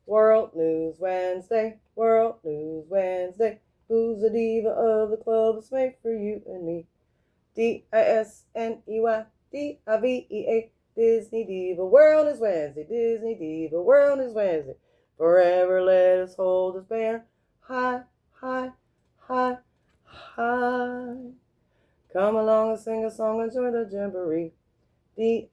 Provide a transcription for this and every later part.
World News Wednesday, World News Wednesday. Who's the diva of the club that's made for you and me? Disney, Diva. Disney Diva. World is Wednesday, Disney Diva. World is Wednesday. Forever let us hold this banner high, high, high, high. Come along and sing a song and join the jamboree. Disney,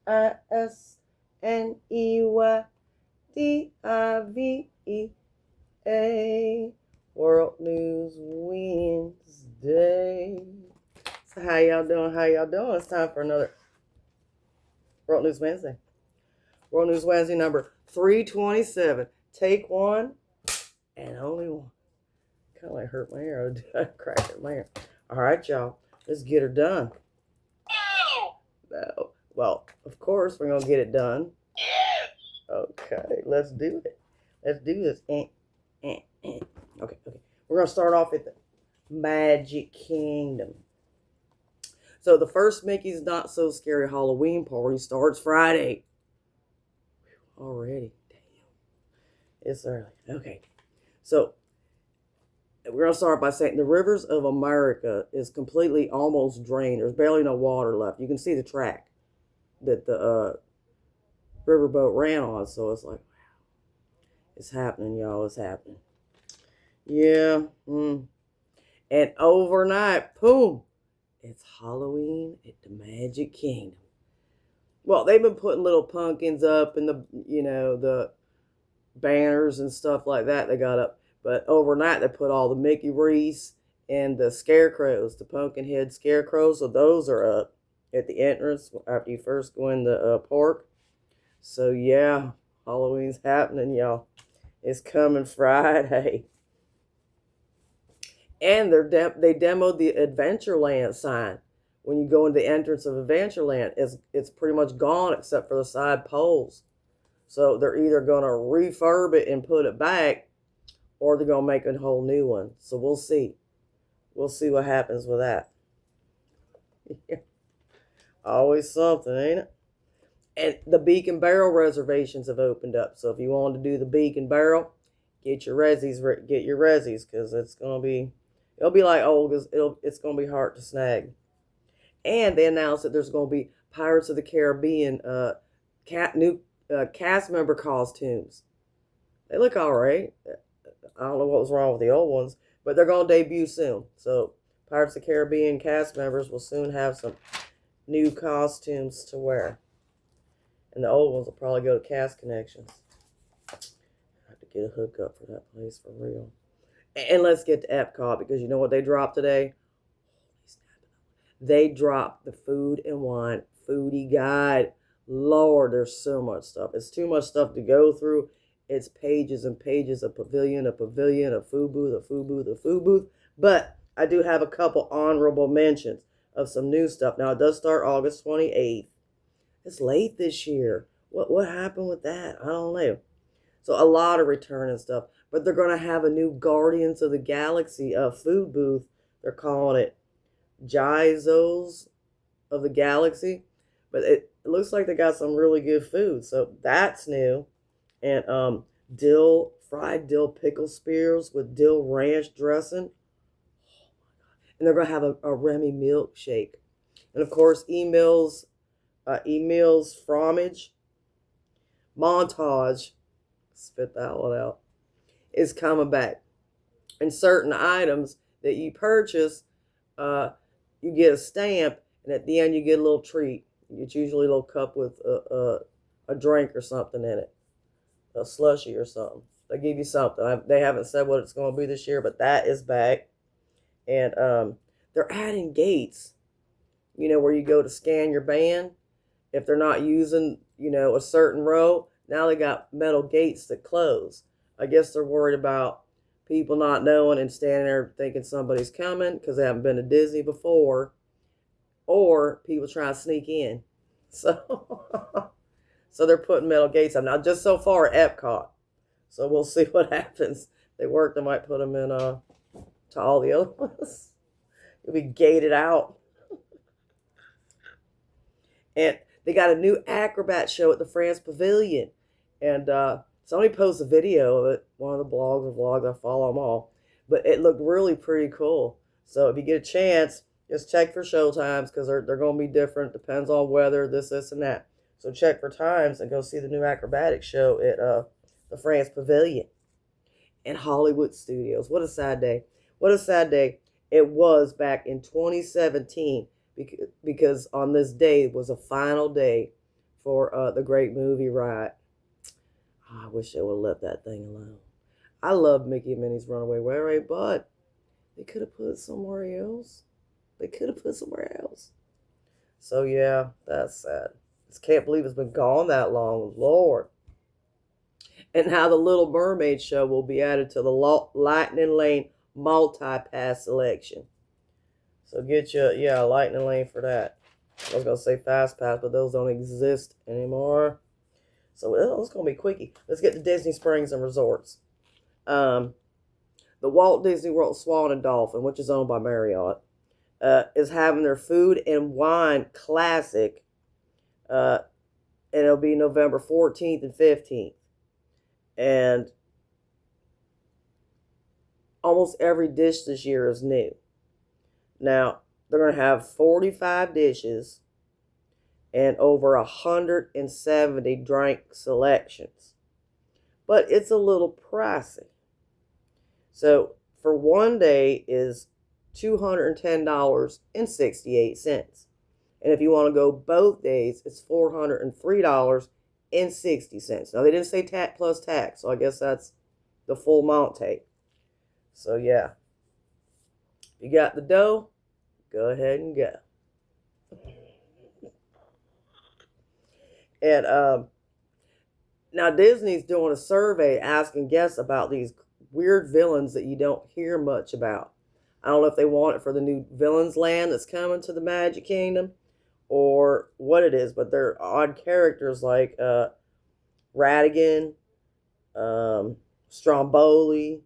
World News Wednesday. So how y'all doing? How y'all doing? It's time for another World News Wednesday. World News Wednesday number 327. Take one and only one. Kind of like hurt my hair. I cracked my hair. All right, y'all. Let's get her done. No. Well, of course we're going to get it done. Okay, let's do it. Let's do this. Okay. We're going to start off at the Magic Kingdom. So the first Mickey's Not So Scary Halloween party starts Friday. Already. Damn. It's early. Okay. So we're going to start by saying the rivers of America is completely almost drained. There's barely no water left. You can see the track that the riverboat ran on. So it's like, wow. It's happening, y'all. It's happening. Yeah. And overnight, boom, it's Halloween at the Magic Kingdom. Well, they've been putting little pumpkins up and the banners and stuff like that they got up. But overnight, they put all the Mickey wreaths and the scarecrows, the pumpkin head scarecrows. So those are up at the entrance after you first go in the park. So yeah, Halloween's happening, y'all. It's coming Friday. And they demoed the Adventureland sign. When you go into the entrance of Adventureland, it's pretty much gone except for the side poles. So they're either going to refurb it and put it back, or they're going to make a whole new one. So we'll see. We'll see what happens with that. Always something, ain't it? And the Beak and Barrel reservations have opened up. So if you want to do the Beak and Barrel, get your resis, because it'll be like old, because it's going to be hard to snag. And they announced that there's going to be Pirates of the Caribbean new cast member costumes. They look all right. I don't know what was wrong with the old ones, but they're going to debut soon. So Pirates of the Caribbean cast members will soon have some new costumes to wear. And the old ones will probably go to Cast Connections. I have to get a hookup for that place for real. And let's get to Epcot, because you know what they dropped today? They dropped the Food and Wine Foodie Guide. Lord, there's so much stuff. It's too much stuff to go through. It's pages and pages of pavilion, a food booth, a food booth. But I do have a couple honorable mentions of some new stuff. Now, it does start August 28th. It's late this year. What happened with that? I don't know. So a lot of returning stuff. But they're going to have a new Guardians of the Galaxy food booth. They're calling it Jizos of the Galaxy. But it looks like they got some really good food. So that's new. And fried dill pickle spears with dill ranch dressing. And they're going to have a Remy milkshake. And of course, Emil's fromage montage, spit that one out, is coming back. And certain items that you purchase, you get a stamp, and at the end you get a little treat. It's usually a little cup with a drink or something in it, a slushie or something. They give you something. They haven't said what it's going to be this year, but that is back. And they're adding gates, where you go to scan your band. If they're not using, a certain row, now they got metal gates that close. I guess they're worried about people not knowing and standing there thinking somebody's coming because they haven't been to Disney before, or people trying to sneak in. So, so they're putting metal gates up. Now, just so far at Epcot. So we'll see what happens. They might put them in to all the other ones. It'll be gated out. And they got a new acrobat show at the France Pavilion. And Somebody posted a video of it, one of the blogs or vlogs, I follow them all, but it looked really pretty cool. So if you get a chance, just check for show times because they're going to be different. Depends on weather, this, and that. So check for times and go see the new acrobatic show at the France Pavilion in Hollywood Studios. What a sad day. What a sad day it was back in 2017 because on this day was a final day for the great movie ride. Oh, I wish they would have left that thing alone. I love Mickey and Minnie's Runaway Railway, but they could have put it somewhere else. They could have put it somewhere else. So yeah, that's sad. Just can't believe it's been gone that long. Lord. And how the Little Mermaid show will be added to the Lightning Lane multi-pass selection. So get you, yeah, Lightning Lane for that. I was going to say Fast Pass, but those don't exist anymore. So it's going to be quickie. Let's get to Disney Springs and Resorts. The Walt Disney World Swan and Dolphin, which is owned by Marriott, is having their Food and Wine Classic. And it'll be November 14th and 15th. And almost every dish this year is new. Now, they're going to have 45 dishes and over 170 drink selections. But it's a little pricey. So, for one day is $210.68. And if you want to go both days, it's $403.60. Now, they didn't say tax plus tax, so I guess that's the full amount take. So, yeah. You got the dough, go ahead and go. And now Disney's doing a survey asking guests about these weird villains that you don't hear much about. I don't know if they want it for the new Villains Land that's coming to the Magic Kingdom or what it is, but they're odd characters like Ratigan, Stromboli,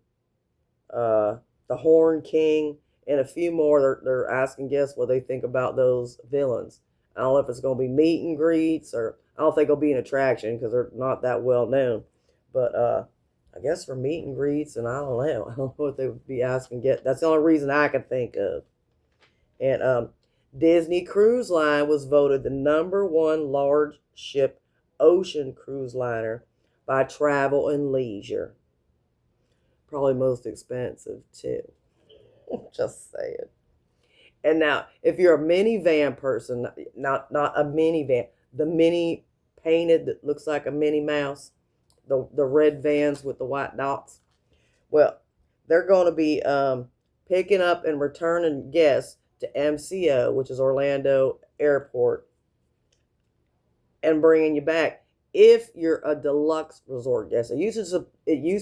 the Horn King, and a few more. They're asking guests what they think about those villains. I don't know if it's going to be meet and greets, or I don't think it'll be an attraction because they're not that well known. But I guess for meet and greets, and I don't know. I don't know what they would be asking guests. That's the only reason I can think of. And Disney Cruise Line was voted the #1 large ship ocean cruise liner by Travel and Leisure. Probably most expensive, too. Just saying. And now, if you're a minivan person, not a minivan, the mini painted that looks like a Minnie Mouse, the red vans with the white dots, well, they're going to be picking up and returning guests to MCO, which is Orlando Airport, and bringing you back if you're a deluxe resort guest. It used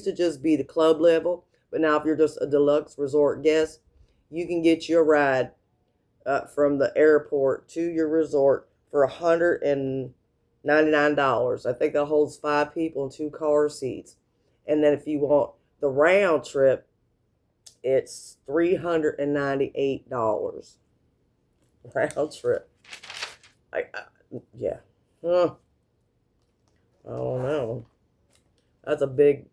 to just be the club level, but now if you're just a deluxe resort guest, you can get your ride from the airport to your resort for $199. I think that holds 5 people and 2 car seats. And then if you want the round trip, it's $398. Round trip. Yeah. I don't know. That's a big.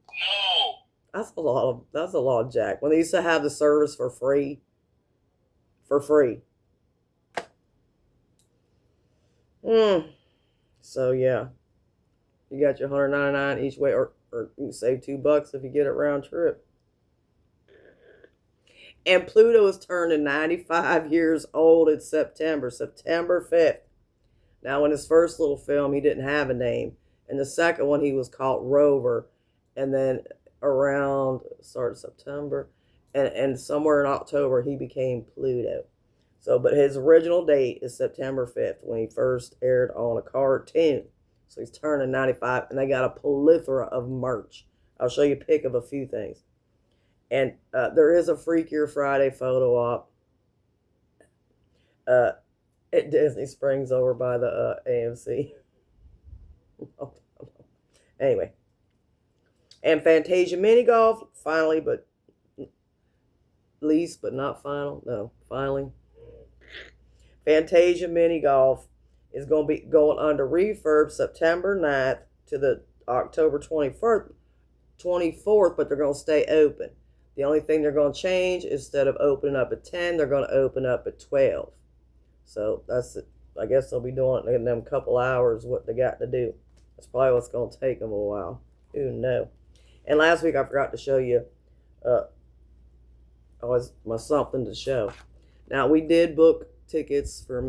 That's a lot of jack. When they used to have the service for free. So yeah, you got your $199 each way, or you can save $2 if you get it round trip. And Pluto is turning 95 years old in September 5th. Now, in his first little film, he didn't have a name. In the second one, he was called Rover. And then around September, and somewhere in October, he became Pluto. So, but his original date is September 5th when he first aired on a cartoon. So he's turning 95, and they got a plethora of merch. I'll show you a pic of a few things. And there is a Freakier Friday photo op at Disney Springs over by the AMC. Anyway. And Fantasia Mini Golf, finally, but least, but not final. No, finally. Fantasia Mini Golf is going to be going under refurb September 9th to the October 21st 24th, but they're going to stay open. The only thing they're going to change, instead of opening up at 10, they're going to open up at 12. So that's it. I guess they'll be doing it in them couple hours, what they got to do. That's probably what's going to take them a while. Who knows? And last week I forgot to show you my something to show. Now, we did book tickets for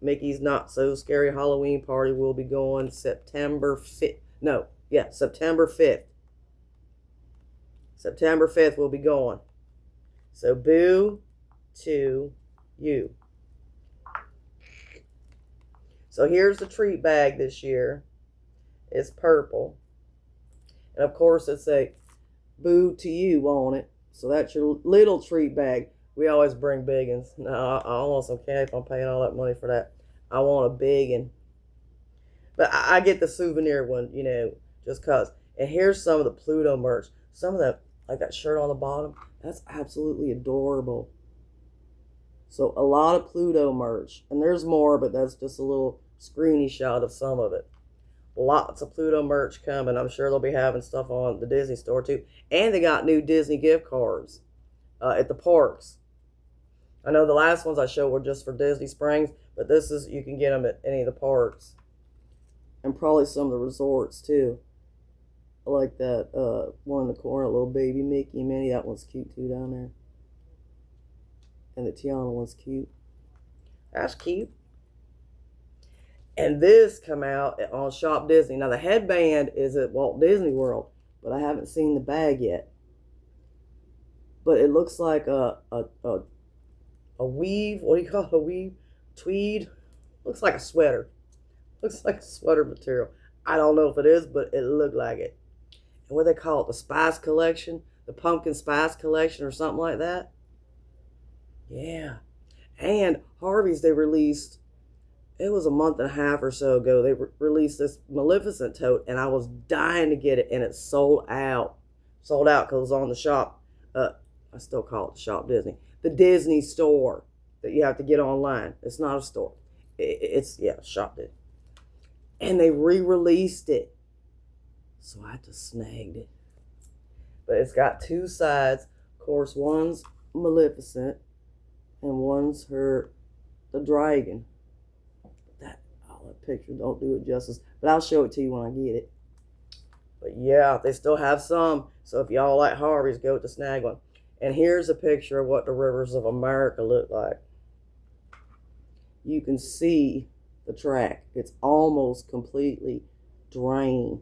Mickey's Not So Scary Halloween Party. We'll be going September 5th. September 5th. September 5th we'll be going. So boo to you. So here's the treat bag this year. It's purple. And of course it's a boo to you on it. So that's your little treat bag. We always bring big ones. No, I almost don't care if I'm paying all that money for that. I want a big one. But I get the souvenir one, you know, just cause. And here's some of the Pluto merch. Some of that, like that shirt on the bottom, that's absolutely adorable. So a lot of Pluto merch. And there's more, but that's just a little screeny shot of some of it. Lots of Pluto merch coming. I'm sure they'll be having stuff on the Disney store too. And they got new Disney gift cards at the parks. I know the last ones I showed were just for Disney Springs, but this is, you can get them at any of the parks. And probably some of the resorts too. I like that one in the corner, little baby Mickey and Minnie. That one's cute too down there. And the Tiana one's cute. That's cute. And this come out on Shop Disney. Now the headband is at Walt Disney World, but I haven't seen the bag yet. But it looks like a weave. What do you call it? A weave? Tweed? Looks like a sweater. Looks like a sweater material. I don't know if it is, but it looked like it. And what they call it? The Spice Collection? The Pumpkin Spice Collection or something like that? Yeah. And Harvey's, they released, it was a month and a half or so ago, they released this Maleficent tote, and I was dying to get it, and it sold out. Sold out because it was on the shop. I still call it the Shop Disney. The Disney store that you have to get online. It's not a store. It's Shop Disney. And they re-released it. So I just snagged it. But it's got two sides. Of course, one's Maleficent and one's the dragon. That picture don't do it justice. But I'll show it to you when I get it. But yeah, they still have some. So if y'all like Harvey's, go to snag one. And here's a picture of what the rivers of America look like. You can see the track. It's almost completely drained.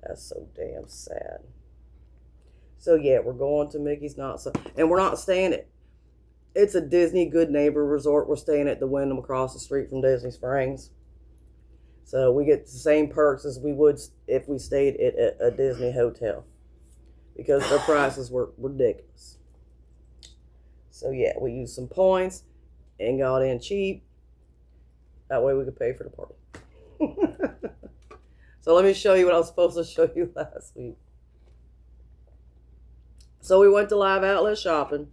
That's so damn sad. So yeah, we're going to Mickey's Not So, and we're not staying at, it's a Disney Good Neighbor Resort. We're staying at the Wyndham across the street from Disney Springs. So we get the same perks as we would if we stayed at a Disney hotel, because their prices were ridiculous. So yeah, we used some points and got in cheap. That way we could pay for the party. So let me show you what I was supposed to show you last week. So we went to Live Outlet shopping.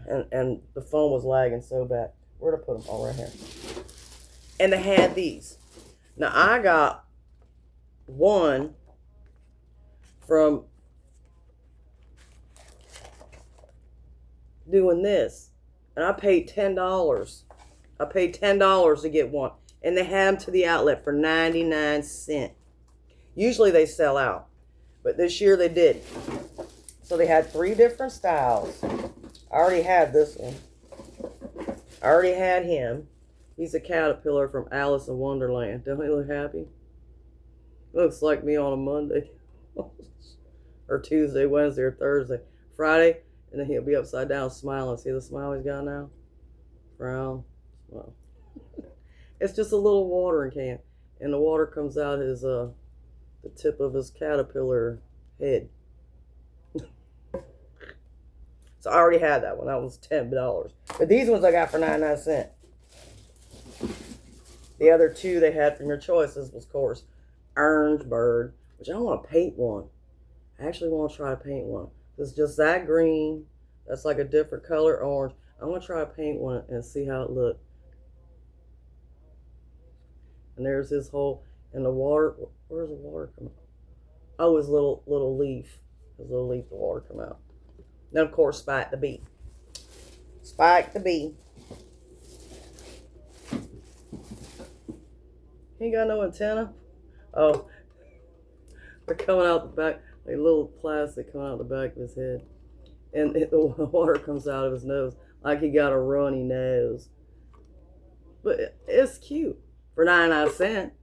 And the phone was lagging so bad. Where'd I put them? Oh, right here. And they had these. Now I got one from doing this. And I paid $10. I paid $10 to get one. And they had them to the outlet for 99 cents. Usually they sell out. But this year they did. So they had 3 different styles. I already had this one. I already had him. He's a caterpillar from Alice in Wonderland. Don't he look happy? Looks like me on a Monday. Or Tuesday, Wednesday, or Thursday. Friday, and then he'll be upside down smiling. See the smile he's got now? Frown. Smile. It's just a little watering can. And the water comes out his the tip of his caterpillar head. So I already had that one. That was $10. But these ones I got for 99 cents. The other 2 they had from your choices was, of course, Orange Bird, which I want to paint one. I actually want to try to paint one. It's just that green. That's like a different color, orange. I want to try to paint one and see how it looks. And there's his whole, And the water, where's the water coming? Oh, his little leaf. His little leaf, the water come out. Then of course Spike the bee. Spike the bee. He ain't got no antenna. Oh, they're coming out the back, like little plastic coming out the back of his head. And the water comes out of his nose like he got a runny nose. But it's cute for 99 cents.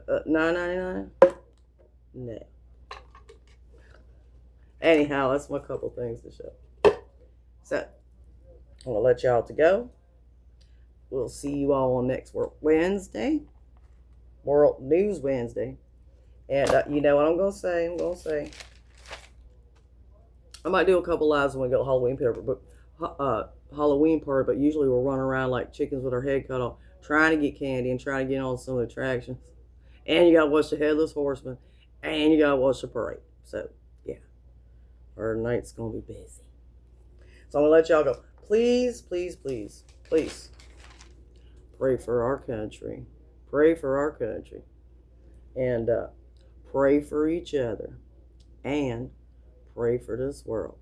9.99. No. Anyhow, that's my couple things to show. So I'm gonna let y'all to go. We'll see you all on next Wednesday, World News Wednesday. And you know what I'm gonna say? I might do a couple lives when we go Halloween party, but usually we'll run around like chickens with our head cut off, trying to get candy and trying to get on some of the attractions. And you gotta watch the Headless Horseman, and you gotta watch the parade. So yeah, our night's gonna be busy. So I'm gonna let y'all go. Please, please, please, please pray for our country. Pray for our country, and pray for each other, and pray for this world.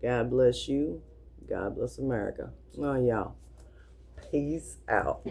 God bless you. God bless America. Oh, y'all. Peace out.